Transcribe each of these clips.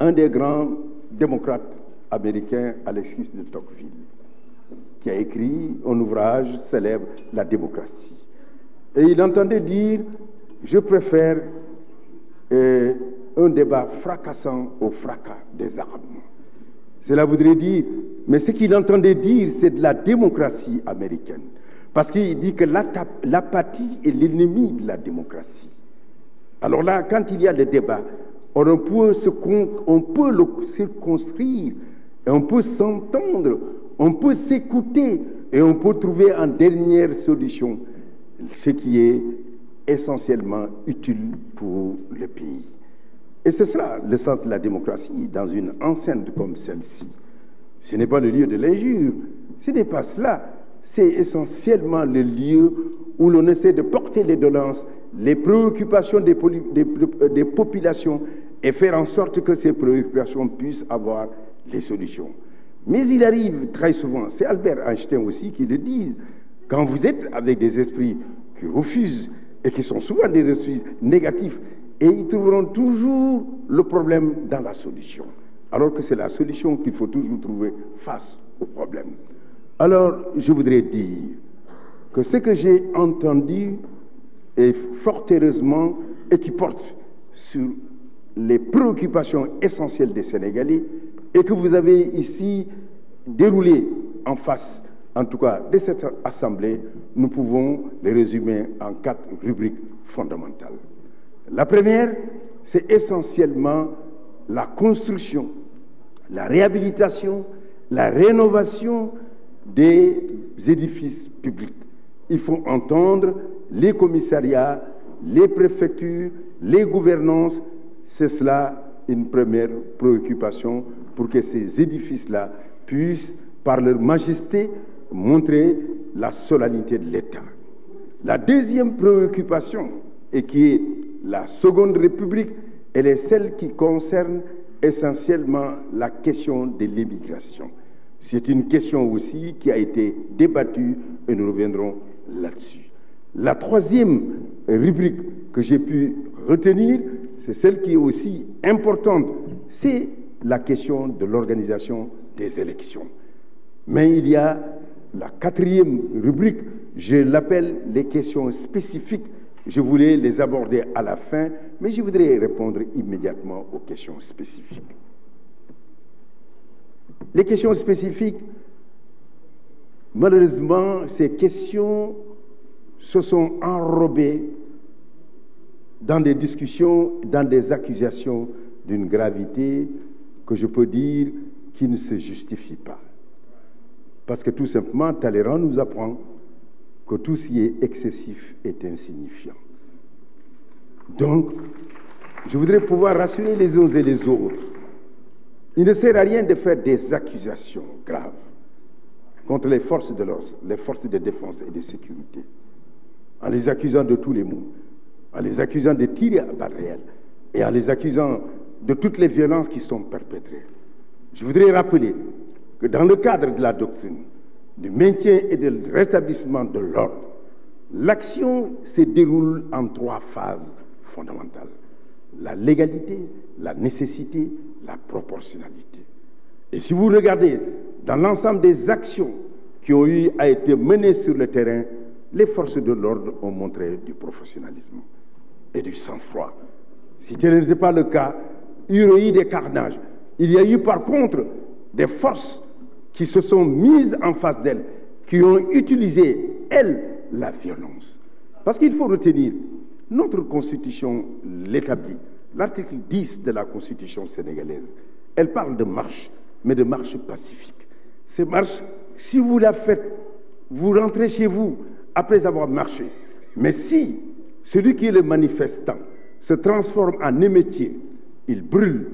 un des grands démocrates américains, Alexis de Tocqueville, qui a écrit un ouvrage célèbre, La démocratie. Et il entendait dire, je préfère un débat fracassant au fracas des armes. Cela voudrait dire, mais ce qu'il entendait dire, c'est de la démocratie américaine. Parce qu'il dit que l'apathie est l'ennemi de la démocratie. Alors là, quand il y a le débat, on peut le circonscrire, et on peut s'entendre, on peut s'écouter, et on peut trouver en dernière solution ce qui est essentiellement utile pour le pays. Et c'est cela le sens de la démocratie dans une enceinte comme celle-ci. Ce n'est pas le lieu de l'injure, ce n'est pas cela. C'est essentiellement le lieu où l'on essaie de porter les doléances, les préoccupations des populations et faire en sorte que ces préoccupations puissent avoir les solutions. Mais il arrive très souvent, c'est Albert Einstein aussi qui le dit, quand vous êtes avec des esprits qui refusent et qui sont souvent des esprits négatifs, et ils trouveront toujours le problème dans la solution, alors que c'est la solution qu'il faut toujours trouver face au problème. Alors, je voudrais dire que ce que j'ai entendu est fort heureusement et qui porte sur les préoccupations essentielles des Sénégalais et que vous avez ici déroulé en face, en tout cas, de cette assemblée, nous pouvons les résumer en 4 rubriques fondamentales. La première, c'est essentiellement la construction, la réhabilitation, la rénovation des édifices publics. Il faut entendre les commissariats, les préfectures, les gouvernances. C'est cela une première préoccupation pour que ces édifices-là puissent, par leur majesté, montrer la solennité de l'État. La deuxième préoccupation, et qui est la Seconde République, elle est celle qui concerne essentiellement la question de l'immigration. C'est une question aussi qui a été débattue et nous reviendrons là-dessus. La troisième rubrique que j'ai pu retenir, c'est celle qui est aussi importante, c'est la question de l'organisation des élections. Mais il y a la quatrième rubrique, je l'appelle les questions spécifiques. Je voulais les aborder à la fin, mais je voudrais répondre immédiatement aux questions spécifiques. Les questions spécifiques, malheureusement, ces questions se sont enrobées dans des discussions, dans des accusations d'une gravité que je peux dire qui ne se justifie pas. Parce que tout simplement, Talleyrand nous apprend que tout ce qui est excessif est insignifiant. Donc, je voudrais pouvoir rassurer les uns et les autres. Il ne sert à rien de faire des accusations graves contre les forces de l'ordre, les forces de défense et de sécurité, en les accusant de tous les maux, en les accusant de tirer à balles réelles et en les accusant de toutes les violences qui sont perpétrées. Je voudrais rappeler que dans le cadre de la doctrine, du maintien et du rétablissement de l'ordre, l'action se déroule en 3 phases fondamentales. La légalité, la nécessité, la proportionnalité. Et si vous regardez dans l'ensemble des actions qui ont eu à être menées sur le terrain, les forces de l'ordre ont montré du professionnalisme et du sang-froid. Si tel n'était pas le cas, il y aurait eu des carnages. Il y a eu par contre des forces qui se sont mises en face d'elles, qui ont utilisé, elles, la violence. Parce qu'il faut retenir, notre Constitution l'établit. L'article 10 de la Constitution sénégalaise, elle parle de marche, mais de marche pacifique. Ces marches, si vous la faites, vous rentrez chez vous après avoir marché. Mais si celui qui est le manifestant se transforme en émeutier, il brûle,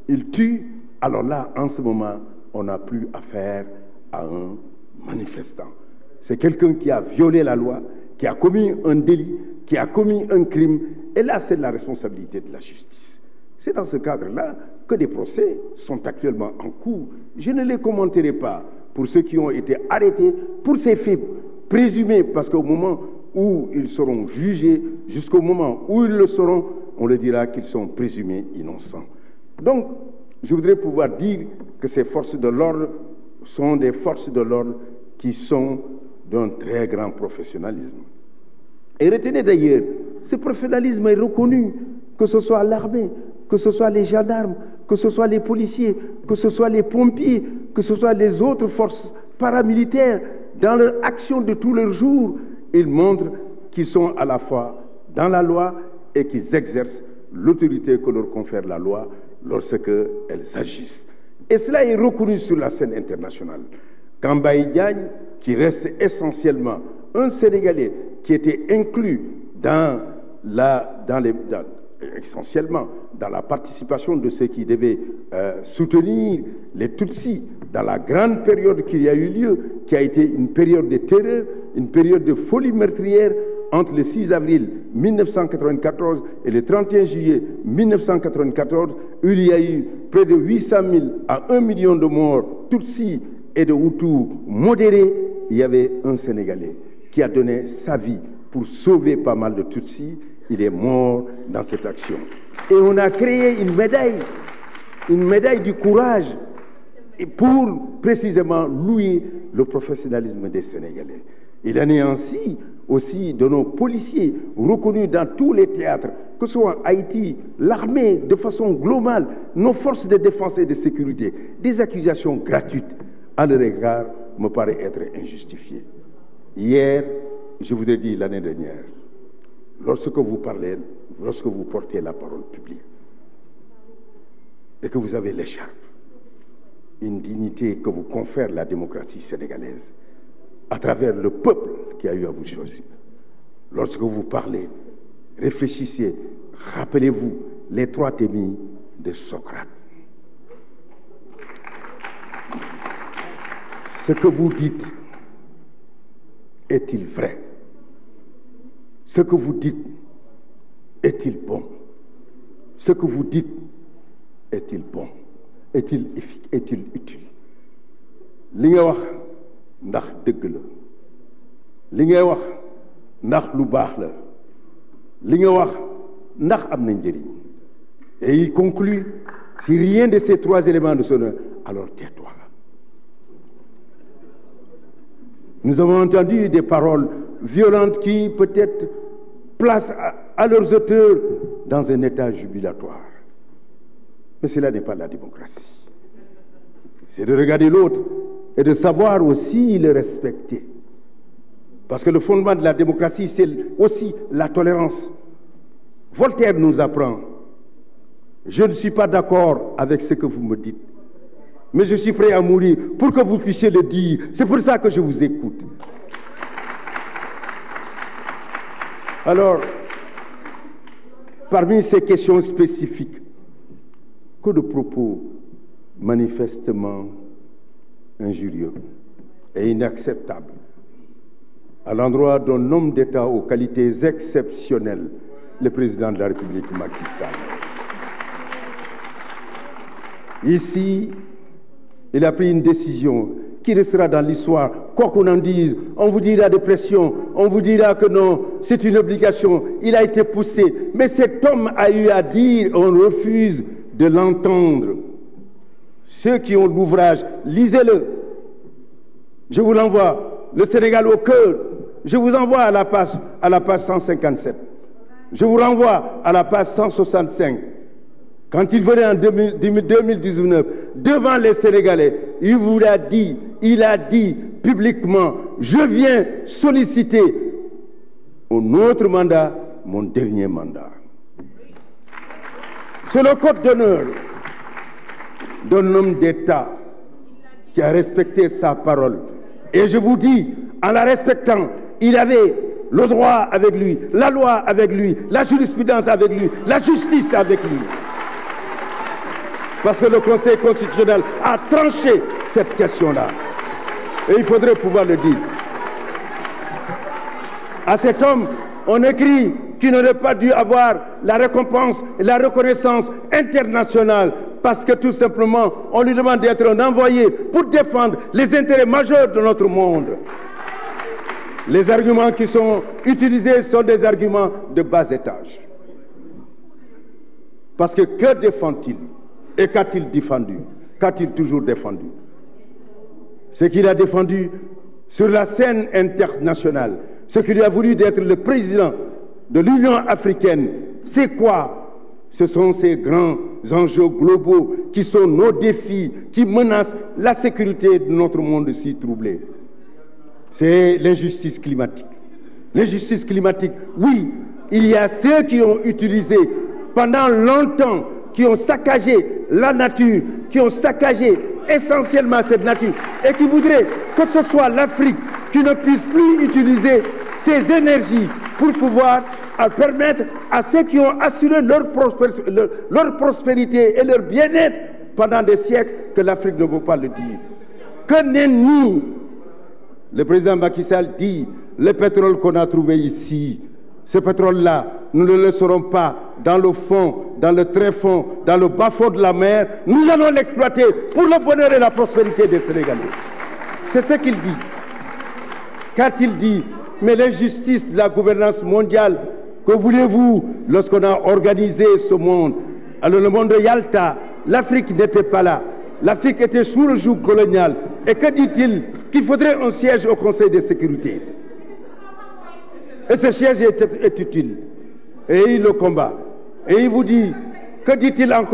il tue, alors là, en ce moment, on n'a plus affaire à un manifestant. C'est quelqu'un qui a violé la loi, qui a commis un délit, qui a commis un crime, et là, c'est la responsabilité de la justice. C'est dans ce cadre-là que des procès sont actuellement en cours. Je ne les commenterai pas pour ceux qui ont été arrêtés pour ces faits présumés, parce qu'au moment où ils seront jugés, jusqu'au moment où ils le seront, on leur dira qu'ils sont présumés innocents. Donc, je voudrais pouvoir dire que ces forces de l'ordre sont des forces de l'ordre qui sont d'un très grand professionnalisme. Et retenez d'ailleurs, ce professionnalisme est reconnu, que ce soit l'armée, que ce soit les gendarmes, que ce soit les policiers, que ce soit les pompiers, que ce soit les autres forces paramilitaires. Dans leur action de tous leurs jours, ils montrent qu'ils sont à la fois dans la loi et qu'ils exercent l'autorité que leur confère la loi lorsqu'elles agissent. Et cela est reconnu sur la scène internationale. Kambaï Diagne, qui reste essentiellement un Sénégalais qui était inclus essentiellement dans la participation de ceux qui devaient soutenir les Tutsis dans la grande période qui a eu lieu, qui a été une période de terreur, une période de folie meurtrière entre le 6 avril 1994 et le 31 juillet 1994, où il y a eu près de 800 000 à 1 million de morts Tutsis et de Hutus modérés. Il y avait un Sénégalais qui a donné sa vie pour sauver pas mal de Tutsis. Il est mort dans cette action. Et on a créé une médaille du courage pour précisément louer le professionnalisme des Sénégalais. Il en est ainsi aussi de nos policiers reconnus dans tous les théâtres, que ce soit Haïti, l'armée de façon globale, nos forces de défense et de sécurité. Des accusations gratuites à leur égard me paraissent être injustifiées. Hier, je vous ai dit l'année dernière, lorsque vous parlez, lorsque vous portez la parole publique et que vous avez l'écharpe, une dignité que vous confère la démocratie sénégalaise à travers le peuple qui a eu à vous choisir. Lorsque vous parlez, réfléchissez, rappelez-vous les 3 thémies de Socrate. Ce que vous dites est-il vrai? Ce que vous dites est-il bon? Ce que vous dites est-il bon? Est-il utile? Li nga wax ndax dëgg la, li ngay wax ndax lu baax la, li nga wax ndax am na njëriñ. Et il conclut, si rien de ces 3 éléments ne sonne, alors tais-toi. Nous avons entendu des paroles violentes qui peut-être placent à leurs auteurs dans un état jubilatoire. Mais cela n'est pas la démocratie. C'est de regarder l'autre et de savoir aussi le respecter. Parce que le fondement de la démocratie, c'est aussi la tolérance. Voltaire nous apprend, je ne suis pas d'accord avec ce que vous me dites, mais je suis prêt à mourir pour que vous puissiez le dire. C'est pour ça que je vous écoute. Alors, parmi ces questions spécifiques, que de propos manifestement injurieux et inacceptables à l'endroit d'un homme d'État aux qualités exceptionnelles, le président de la République Macky Sall. Ici, il a pris une décision qui restera dans l'histoire. Quoi qu'on en dise, on vous dira de pression, on vous dira que non, c'est une obligation, il a été poussé. Mais cet homme a eu à dire, on refuse de l'entendre. Ceux qui ont l'ouvrage, lisez-le. Je vous l'envoie, le Sénégal au cœur. Je vous envoie à la page 157. Je vous renvoie à la page 165. Quand il venait en 2019, devant les Sénégalais, il a dit publiquement, je viens solliciter un autre mandat, mon dernier mandat. C'est le code d'honneur d'un homme d'État qui a respecté sa parole. Et je vous dis, en la respectant, il avait le droit avec lui, la loi avec lui, la jurisprudence avec lui, la justice avec lui. Parce que le Conseil constitutionnel a tranché cette question-là. Et il faudrait pouvoir le dire. À cet homme, on écrit qu'il n'aurait pas dû avoir la récompense et la reconnaissance internationale parce que tout simplement, on lui demande d'être un envoyé pour défendre les intérêts majeurs de notre monde. Les arguments qui sont utilisés sont des arguments de bas étage. Parce que défend-il? Et qu'a-t-il défendu? Qu'a-t-il toujours défendu? Ce qu'il a défendu sur la scène internationale, ce qu'il a voulu d'être le président de l'Union africaine, c'est quoi? Ce sont ces grands enjeux globaux qui sont nos défis, qui menacent la sécurité de notre monde si troublé. C'est l'injustice climatique. L'injustice climatique, oui, il y a ceux qui ont utilisé pendant longtemps, qui ont saccagé la nature, qui ont saccagé essentiellement cette nature, et qui voudraient que ce soit l'Afrique qui ne puisse plus utiliser ses énergies pour pouvoir permettre à ceux qui ont assuré leur prospérité et leur bien-être pendant des siècles que l'Afrique ne veut pas le dire. Que nenni! Le président Macky Sall dit, le pétrole qu'on a trouvé ici, ce pétrole-là, nous ne le laisserons pas dans le fond, dans le tréfond, dans le bas-fond de la mer. Nous allons l'exploiter pour le bonheur et la prospérité des Sénégalais. C'est ce qu'il dit. Qu'a-t-il dit? Mais l'injustice de la gouvernance mondiale, que voulez-vous lorsqu'on a organisé ce monde? Alors le monde de Yalta, l'Afrique n'était pas là. L'Afrique était sous le joug colonial. Et que dit-il? Qu'il faudrait un siège au Conseil de sécurité. Et ce siège est utile. Et il le combat. Et il vous dit, que dit-il encore?